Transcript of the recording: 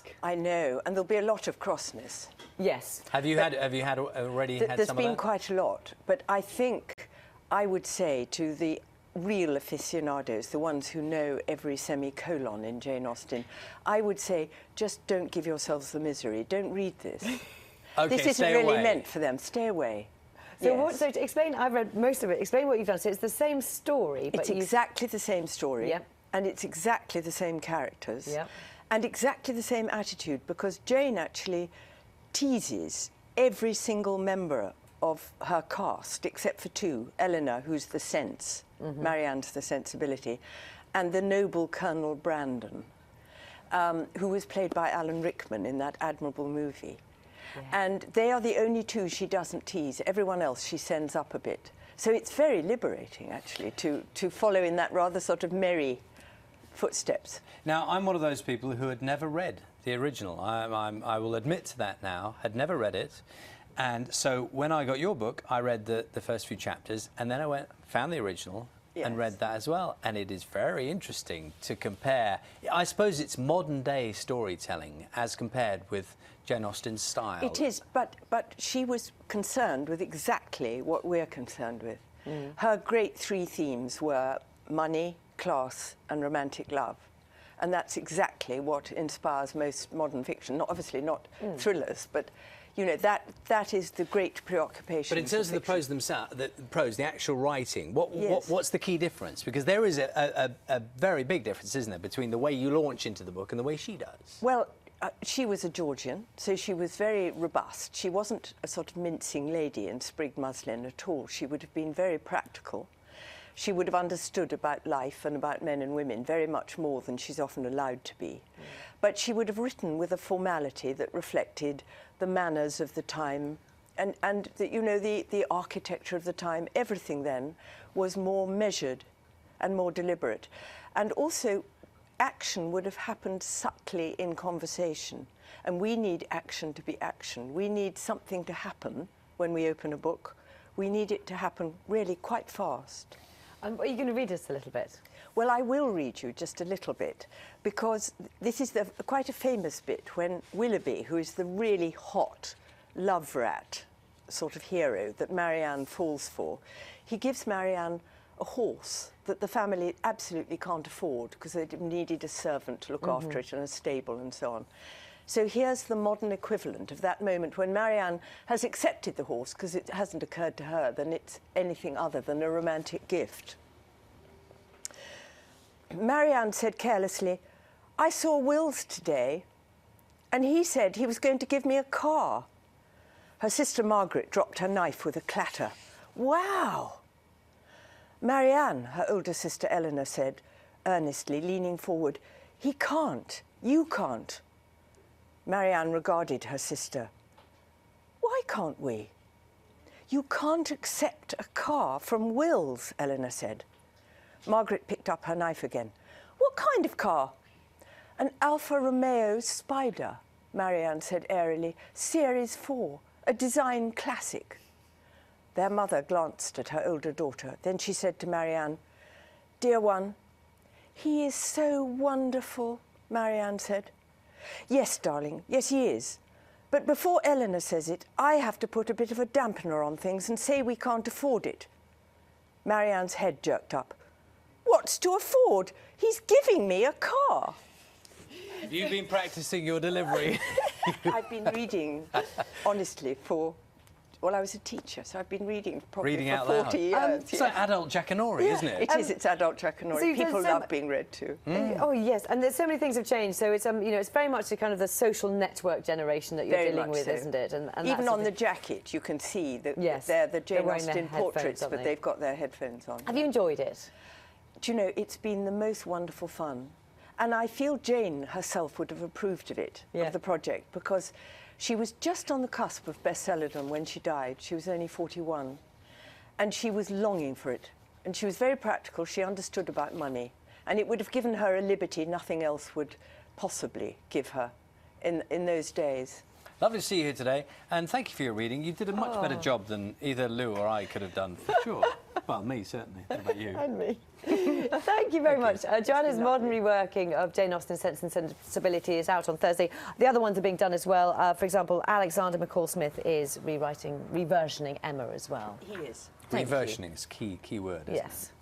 ask. I know, and there'll be a lot of crossness. Yes. Have you already had some of that? There's been quite a lot, but I think I would say to the real aficionados, the ones who know every semicolon in Jane Austen, I would say just don't give yourselves the misery. Don't read this. Okay, this isn't stay really away. meant for them. Stay away. So, Yes. so to explain, I've read most of it. Explain what you've done. So it's the same story, but It's exactly the same story, Yep. and it's exactly the same characters, Yep. and exactly the same attitude, because Jane actually teases every single member of her cast, except for two, Eleanor, who's the sense, Marianne's the sensibility, and the noble Colonel Brandon, who was played by Alan Rickman in that admirable movie. Yeah. And they are the only two she doesn't tease. Everyone else she sends up a bit. So it's very liberating, actually, to follow in that rather sort of merry footsteps. Now, I'm one of those people who had never read the original. I will admit to that now, had never read it. And so when I got your book, I read the first few chapters, and then I found the original and read that as well. And it is very interesting to compare. I suppose it's modern day storytelling as compared with Jane Austen's style. It is, but she was concerned with exactly what we're concerned with. Her great three themes were money, class, and romantic love. And that's exactly what inspires most modern fiction. Obviously not thrillers, but you know, that is the great preoccupation. But in terms of the prose themselves, the actual writing, what's the key difference? Because there is a very big difference, isn't there, between the way you launch into the book and the way she does? Well, she was a Georgian, so she was very robust. She wasn't a sort of mincing lady in sprigged muslin at all. She would have been very practical. She would have understood about life and about men and women very much more than she's often allowed to be. But she would have written with a formality that reflected the manners of the time and the, you know, the architecture of the time. Everything then was more measured and more deliberate. And also, action would have happened subtly in conversation. And we need action to be action. We need something to happen when we open a book. We need it to happen really quite fast. Are you going to read us a little bit? Well, I will read you just a little bit, because this is quite a famous bit when Willoughby, who is the really hot love rat sort of hero that Marianne falls for, he gives Marianne a horse that the family absolutely can't afford because they needed a servant to look after it and a stable and so on. So here's the modern equivalent of that moment when Marianne has accepted the horse because it hasn't occurred to her that it's anything other than a romantic gift. Marianne said carelessly, "I saw Wills today, and he said he was going to give me a car." Her sister Margaret dropped her knife with a clatter. "Wow!" "Marianne," her older sister Eleanor said, earnestly, leaning forward, "he can't. You can't." Marianne regarded her sister. "Why can't we?" "You can't accept a car from Wills," Eleanor said. Margaret picked up her knife again. "What kind of car?" "An Alfa Romeo Spider," Marianne said airily. "Series 4, a design classic." Their mother glanced at her older daughter. Then she said to Marianne, "Dear one, he is so wonderful," Marianne said. "Yes, darling, yes, he is. But before Eleanor says it, I have to put a bit of a dampener on things and say we can't afford it." Marianne's head jerked up. "What's to afford? He's giving me a car." You've been practicing your delivery. I've been reading, honestly, well, I was a teacher, so I've been reading probably Reading for out 40 loud. years. It's like adult Jackanory, isn't it? It is, it's adult Jackanory. so People there's love being read to. Oh yes, and there's so many things have changed. So it's you know, it's very much the kind of the social network generation that you're Very dealing much with, so. isn't it? And Even on the jacket, you can see that Yes, they're the they're Jane wearing their Austen headphones, portraits, aren't but they? they've got their headphones on. Have you enjoyed it? Do you know, it's been the most wonderful fun. And I feel Jane herself would have approved of it, Yeah. of the project, because she was just on the cusp of bestsellerdom when she died. She was only 41. And she was longing for it. And she was very practical. She understood about money. And it would have given her a liberty nothing else would possibly give her in those days. Lovely to see you here today, and thank you for your reading. You did a much better job than either Lou or I could have done, for sure. Well, me, certainly. How about you? And me. Thank you very much. Joanna's modern reworking of Jane Austen's Sense and Sensibility is out on Thursday. The other ones are being done as well. For example, Alexander McCall-Smith is reversioning Emma as well. He is. Reversioning is key word, isn't it? Yes.